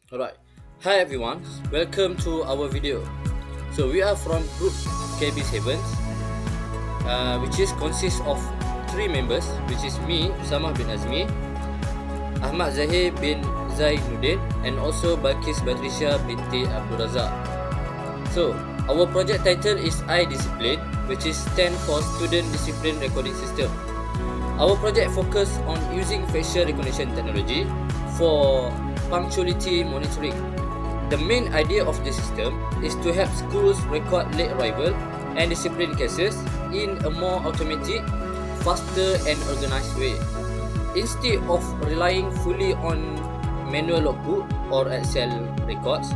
Alright, hi everyone, welcome to our video. So we are from group KB7, which is consists of three members, which is me, Usama bin Azmi, Ahmad Zahir bin Zainuddin, and also Balkis Batrisha binti Abdul Razak. So our project title is iDiscipline, which is stand for Student Discipline Recording System. Our project focus on using facial recognition technology for punctuality monitoring. The main idea of the system is to help schools record late arrival and discipline cases in a more automatic, faster and organized way. Instead of relying fully on manual logbook or Excel records,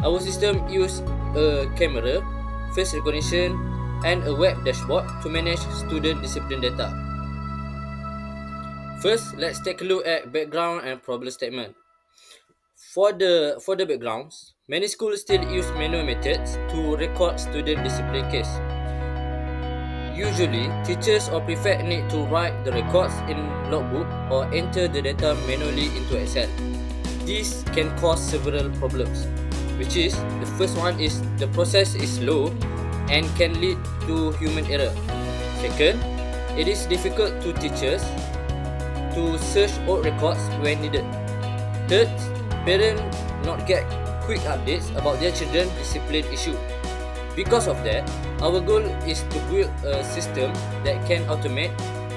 our system uses a camera, face recognition and a web dashboard to manage student discipline data. First, let's take a look at background and problem statement. For the backgrounds, many schools still use manual methods to record student discipline case. Usually, teachers or prefect need to write the records in logbook or enter the data manually into Excel. This can cause several problems, which is the first one is the process is slow and can lead to human error. Second, it is difficult to teachers to search old records when needed. Third, parents not get quick updates about their children's discipline issue. Because of that, our goal is to build a system that can automate,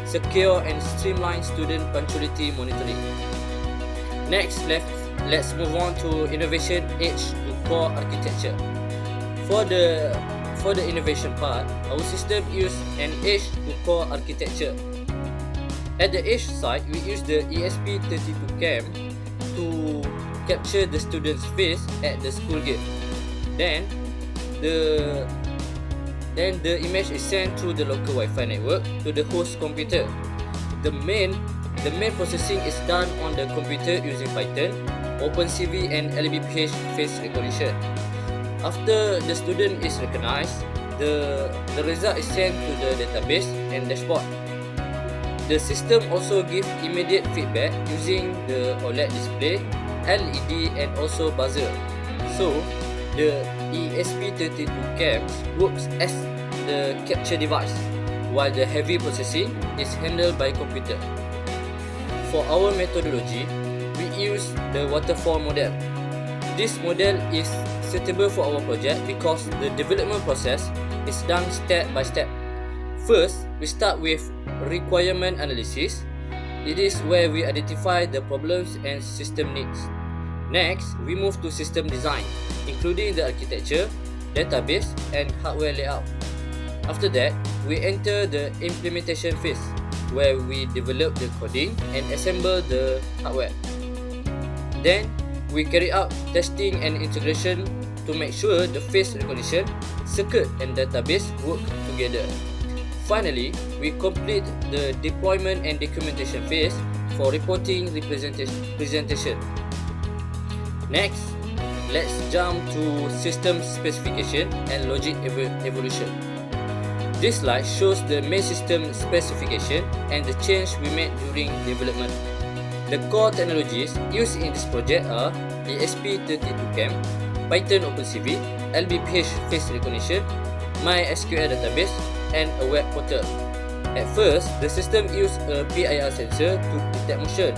secure and streamline student punctuality monitoring. Next, let's move on to innovation edge to core architecture. For the innovation part, our system use an edge to core architecture. At the edge side, we use the ESP32 cam to capture the student's face at the school gate. Then the image is sent through the local Wi-Fi network to the host computer. The main processing is done on the computer using Python, OpenCV and LBPH face recognition. After the student is recognized, the result is sent to the database and dashboard. The system also gives immediate feedback using the OLED display, LED and also buzzer. So, the ESP32 cam works as the capture device, while the heavy processing is handled by computer. For our methodology, we use the waterfall model. This model is suitable for our project because the development process is done step by step. First, we start with requirement analysis. It is where we identify the problems and system needs. Next, we move to system design, including the architecture, database, and hardware layout. After that, we enter the implementation phase, where we develop the coding and assemble the hardware. Then, we carry out testing and integration to make sure the face recognition, circuit, and database work together. Finally, we complete the deployment and documentation phase for reporting presentation. Next, let's jump to system specification and logic evolution. This slide shows the main system specification and the change we made during development. The core technologies used in this project are ESP32cam, Python OpenCV, LBPH face recognition, MySQL database, and a web portal. At first, the system used a PIR sensor to detect motion.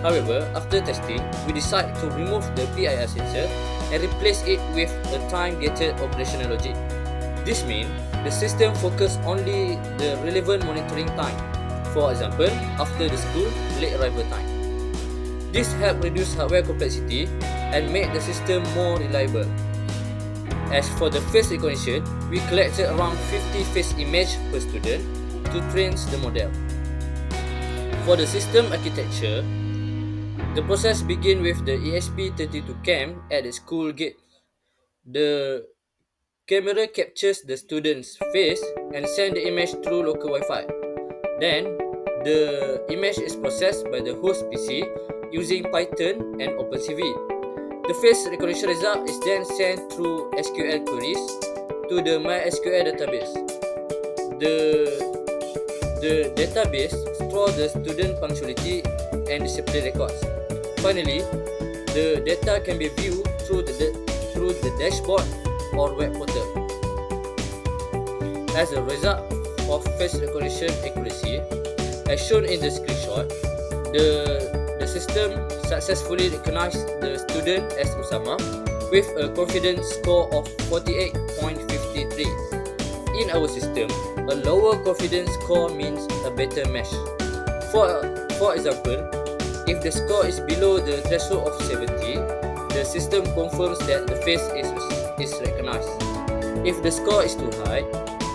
However, after testing, we decided to remove the PIR sensor and replace it with a time-gated operational logic. This means the system focused only the relevant monitoring time, for example, after the school late arrival time. This helped reduce hardware complexity and made the system more reliable. As for the face recognition, we collected around 50 face images per student to train the model. For the system architecture, the process begins with the ESP32 cam at the school gate. The camera captures the student's face and sends the image through local Wi-Fi. Then, the image is processed by the host PC using Python and OpenCV. The face recognition result is then sent through SQL queries to the MySQL database. The database stores the student punctuality and discipline records. Finally, The data can be viewed through the dashboard or web portal. As a result of face recognition accuracy, as shown in the screenshot, the system successfully recognized the student as Usama with a confidence score of 48.53. In our system, a lower confidence score means a better match. For example, if the score is below the threshold of 70, the system confirms that the face is recognized. If the score is too high,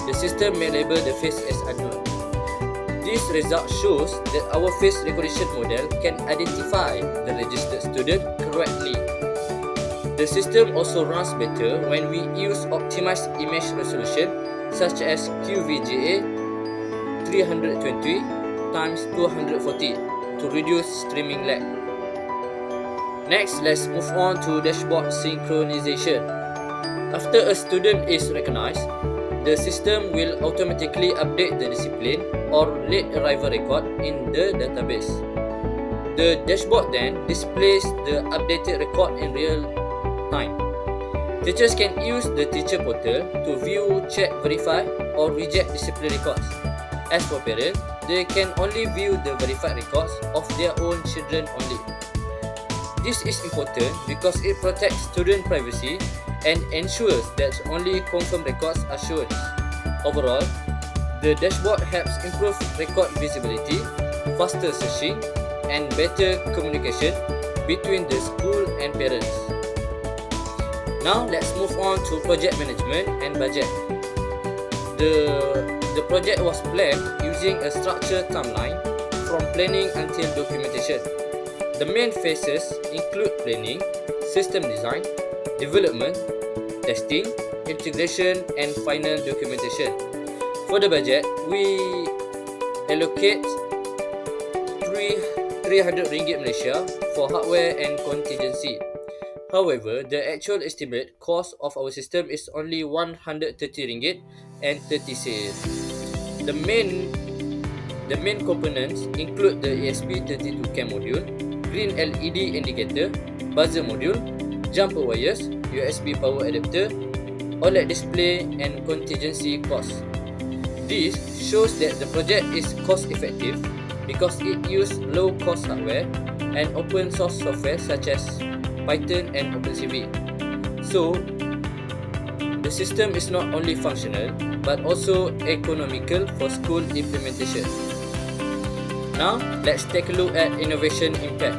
the system may label the face as unknown. This result shows that our face recognition model can identify the registered student correctly. The system also runs better when we use optimized image resolution such as QVGA 320 x 240 to reduce streaming lag. Next, let's move on to dashboard synchronization. After a student is recognized, the system will automatically update the discipline or late arrival record in the database. The dashboard then displays the updated record in real time. Teachers can use the teacher portal to view, check, verify, or reject discipline records. As for parents, they can only view the verified records of their own children only. This is important because it protects student privacy and ensures that only confirmed records are shown. Overall, the dashboard helps improve record visibility, faster searching, and better communication between the school and parents. Now, let's move on to project management and budget. The project was planned using a structured timeline from planning until documentation. The main phases include planning, system design, development, testing, integration, and final documentation. For the budget, we allocate RM300 Malaysia for hardware and contingency. However, the actual estimate cost of our system is only RM130.30. The main components include the ESP32 cam module, green LED indicator, buzzer module, jumper wires, USB power adapter, OLED display, and contingency costs. This shows that the project is cost effective because it uses low cost hardware and open source software such as Python and OpenCV. So, the system is not only functional but also economical for school implementation. Now, let's take a look at innovation impact.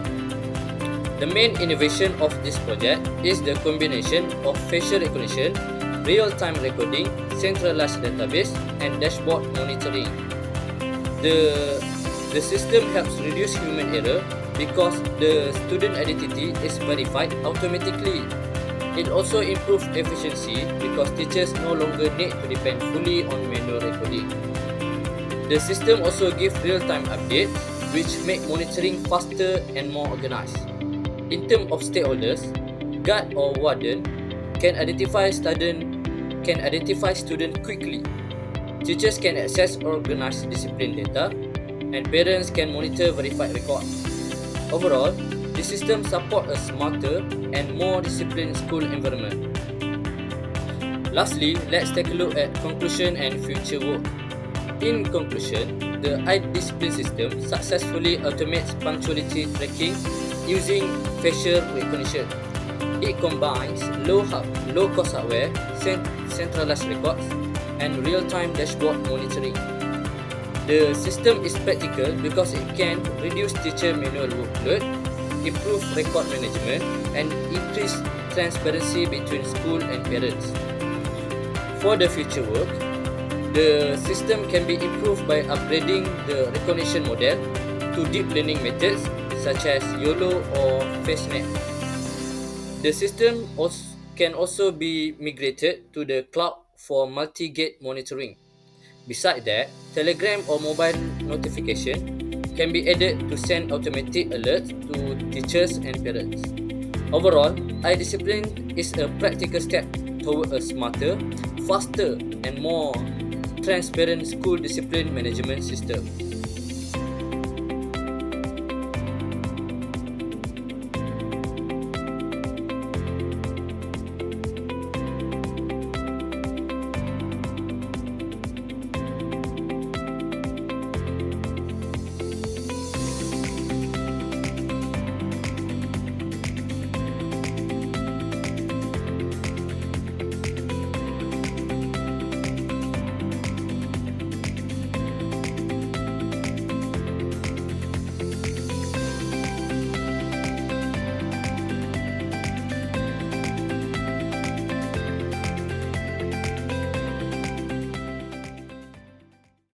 The main innovation of this project is the combination of facial recognition, real-time recording, centralized database, and dashboard monitoring. The system helps reduce human error because the student identity is verified automatically. It also improves efficiency because teachers no longer need to depend fully on manual recording. The system also gives real-time updates which make monitoring faster and more organized. In terms of stakeholders, guard or warden can identify student quickly. Teachers can access organized discipline data, and parents can monitor verified records. Overall, the system supports a smarter and more disciplined school environment. Lastly, let's take a look at conclusion and future work. In conclusion, the iDiscipline system successfully automates punctuality tracking using facial recognition. It combines low-cost hardware, centralized records, and real-time dashboard monitoring. The system is practical because it can reduce teacher manual workload, improve record management, and increase transparency between school and parents. For the future work, the system can be improved by upgrading the recognition model to deep learning methods such as YOLO or FaceNet. The system can also be migrated to the cloud for multi-gate monitoring. Besides that, Telegram or mobile notification can be added to send automatic alerts to teachers and parents. Overall, iDiscipline is a practical step toward a smarter, faster, and more transparent school discipline management system.